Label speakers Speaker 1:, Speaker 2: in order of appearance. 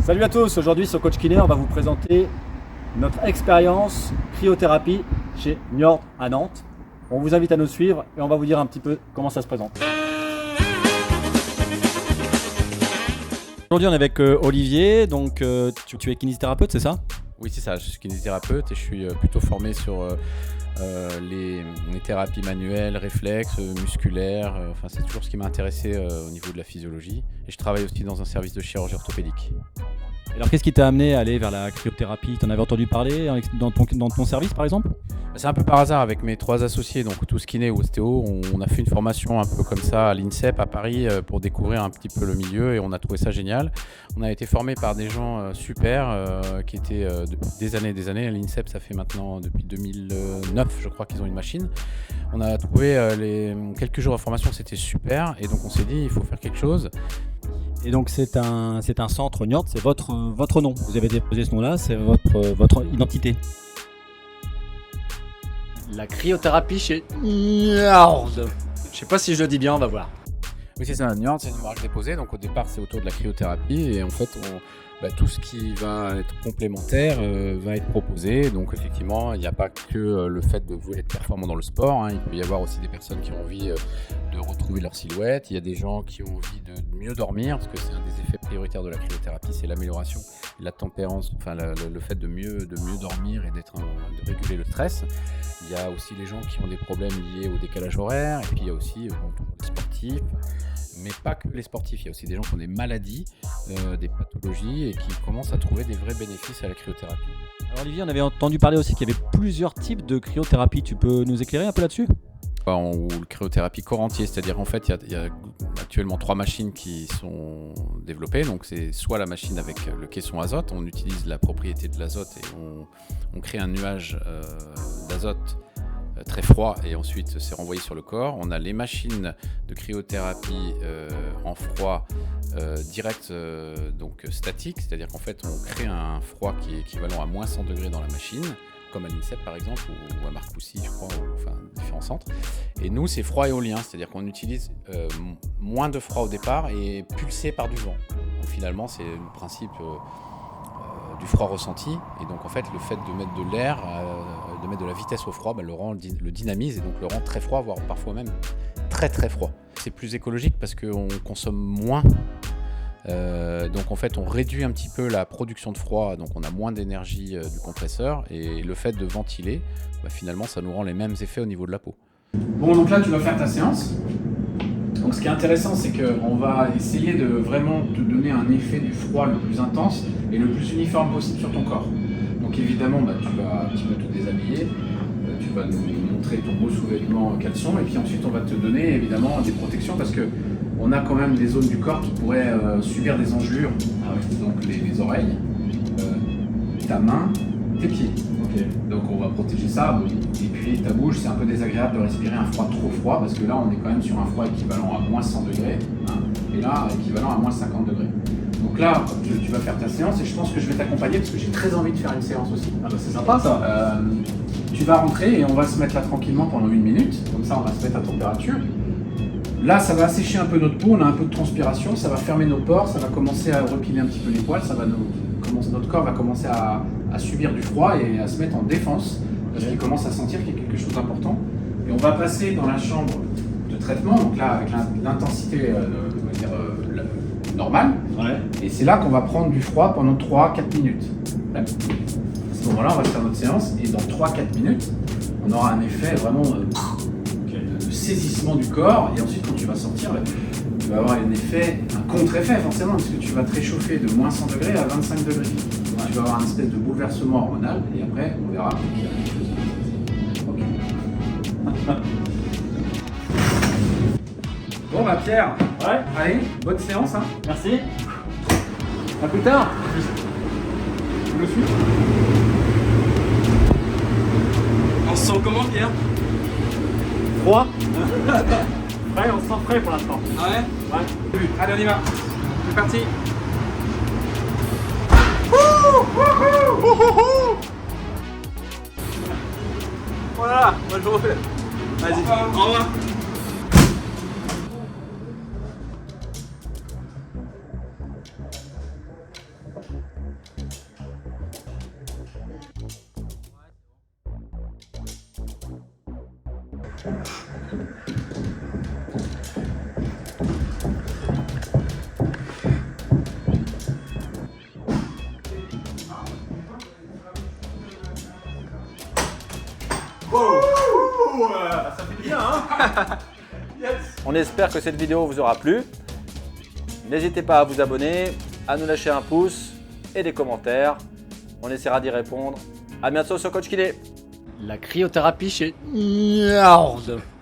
Speaker 1: Salut à tous, aujourd'hui sur Coach Kiné, on va vous présenter notre expérience cryothérapie chez Njord à Nantes. On vous invite à nous suivre et on va vous dire un petit peu comment ça se présente. Aujourd'hui on est avec Olivier, donc tu es kinésithérapeute, c'est ça?
Speaker 2: Oui, c'est ça, je suis kinésithérapeute et je suis plutôt formé sur les thérapies manuelles, réflexes, musculaires. Enfin, c'est toujours ce qui m'a intéressé au niveau de la physiologie. Et je travaille aussi dans un service de chirurgie orthopédique.
Speaker 1: Alors qu'est-ce qui t'a amené à aller vers la cryothérapie? Tu en avais entendu parler dans ton service par exemple?
Speaker 2: C'est un peu par hasard avec mes 3 associés, donc tous kiné ou ostéo, on a fait une formation un peu comme ça à l'INSEP à Paris pour découvrir un petit peu le milieu et on a trouvé ça génial. On a été formés par des gens super qui étaient depuis des années. L'INSEP, ça fait maintenant depuis 2009, je crois qu'ils ont une machine. On a trouvé quelques jours de formation, c'était super et donc on s'est dit il faut faire quelque chose.
Speaker 1: Et donc c'est un centre Njord, c'est votre nom. Vous avez déposé ce nom-là, c'est votre identité. La cryothérapie chez Njord. Je sais pas si je le dis bien, on va voir.
Speaker 2: Oui, c'est ça, Njord, c'est une marque déposée. Donc au départ, c'est autour de la cryothérapie et en fait, tout ce qui va être complémentaire va être proposé. Donc effectivement, il n'y a pas que le fait de vouloir être performant dans le sport. Il peut y avoir aussi des personnes qui ont envie de retrouver leur silhouette. Il y a des gens qui ont envie de mieux dormir parce que c'est un des effets prioritaires de la cryothérapie, c'est l'amélioration de la tempérance, enfin le fait de mieux dormir et de réguler le stress. Il y a aussi les gens qui ont des problèmes liés au décalage horaire et puis il y a aussi les sportifs. Mais pas que les sportifs, il y a aussi des gens qui ont des maladies, des pathologies et qui commencent à trouver des vrais bénéfices à la cryothérapie.
Speaker 1: Alors Olivier, on avait entendu parler aussi qu'il y avait plusieurs types de cryothérapie. Tu peux nous éclairer un peu là-dessus?
Speaker 2: Ou le cryothérapie corps entier, c'est-à-dire en fait il y a actuellement 3 machines qui sont développées. Donc c'est soit la machine avec le caisson azote, on utilise la propriété de l'azote et on crée un nuage d'azote très froid et ensuite c'est renvoyé sur le corps. On a les machines de cryothérapie en froid direct, donc statique, c'est-à-dire qu'en fait on crée un froid qui est équivalent à moins 100 degrés dans la machine, comme à l'INSEP par exemple, ou à Marcoussis je crois, enfin différents centres. Et nous c'est froid éolien, c'est-à-dire qu'on utilise moins de froid au départ et pulsé par du vent. Donc finalement c'est le principe du froid ressenti, et donc en fait le fait de mettre de l'air, de mettre de la vitesse au froid, le dynamise et donc le rend très froid, voire parfois même très très froid. C'est plus écologique parce qu'on consomme moins, donc en fait on réduit un petit peu la production de froid, donc on a moins d'énergie du compresseur, et le fait de ventiler, finalement ça nous rend les mêmes effets au niveau de la peau.
Speaker 3: Bon, donc là tu vas faire ta séance. Donc ce qui est intéressant, c'est qu'on va essayer de vraiment te donner un effet du froid le plus intense et le plus uniforme possible sur ton corps. Donc évidemment, tu vas un petit peu te déshabiller, tu vas nous montrer ton beau sous-vêtement caleçon, et puis ensuite on va te donner évidemment des protections parce qu'on a quand même des zones du corps qui pourraient subir des engelures, donc les oreilles, ta main, tes pieds. Okay. Donc on va protéger ça, et puis ta bouche, c'est un peu désagréable de respirer un froid trop froid parce que là on est quand même sur un froid équivalent à moins 100 degrés, et là équivalent à moins 50 degrés. Donc là tu vas faire ta séance et je pense que je vais t'accompagner parce que j'ai très envie de faire une séance aussi.
Speaker 1: Ah bah c'est sympa ça.
Speaker 3: Tu vas rentrer et on va se mettre là tranquillement pendant 1 minute, comme ça on va se mettre à température. Là ça va assécher un peu notre peau, on a un peu de transpiration, ça va fermer nos pores, ça va commencer à repiler un petit peu les poils, notre corps va commencer à subir du froid et à se mettre en défense parce qu'il commence à sentir qu'il y a quelque chose d'important. Et on va passer dans la chambre de traitement, donc là avec l'intensité normale. Ouais. Et c'est là qu'on va prendre du froid pendant 3-4 minutes. À ce moment-là, on va faire notre séance et dans 3-4 minutes, on aura un effet vraiment de saisissement du corps, et ensuite quand tu vas sortir, tu vas avoir un contre-effet forcément, parce que tu vas te réchauffer de moins 100 degrés à 25 degrés. Ouais. Tu vas avoir un espèce de bouleversement hormonal, et après on verra qu'il y a quelque chose. Okay. Bon Pierre, ouais. Allez, bonne séance.
Speaker 1: Merci. À plus tard.
Speaker 3: Je le suis.
Speaker 4: On se sent comment Pierre?
Speaker 1: Froid. Frais, on se sent frais pour l'instant.
Speaker 4: Ah ouais?
Speaker 3: Ouais. Allez, on y va. C'est parti.
Speaker 4: Voilà, moi je refais. Vas-y, au revoir. Ça fait bien, hein.
Speaker 1: On espère que cette vidéo vous aura plu. N'hésitez pas à vous abonner, à nous lâcher un pouce et des commentaires. On essaiera d'y répondre. À bientôt sur Coach Kiné. La cryothérapie chez Njord.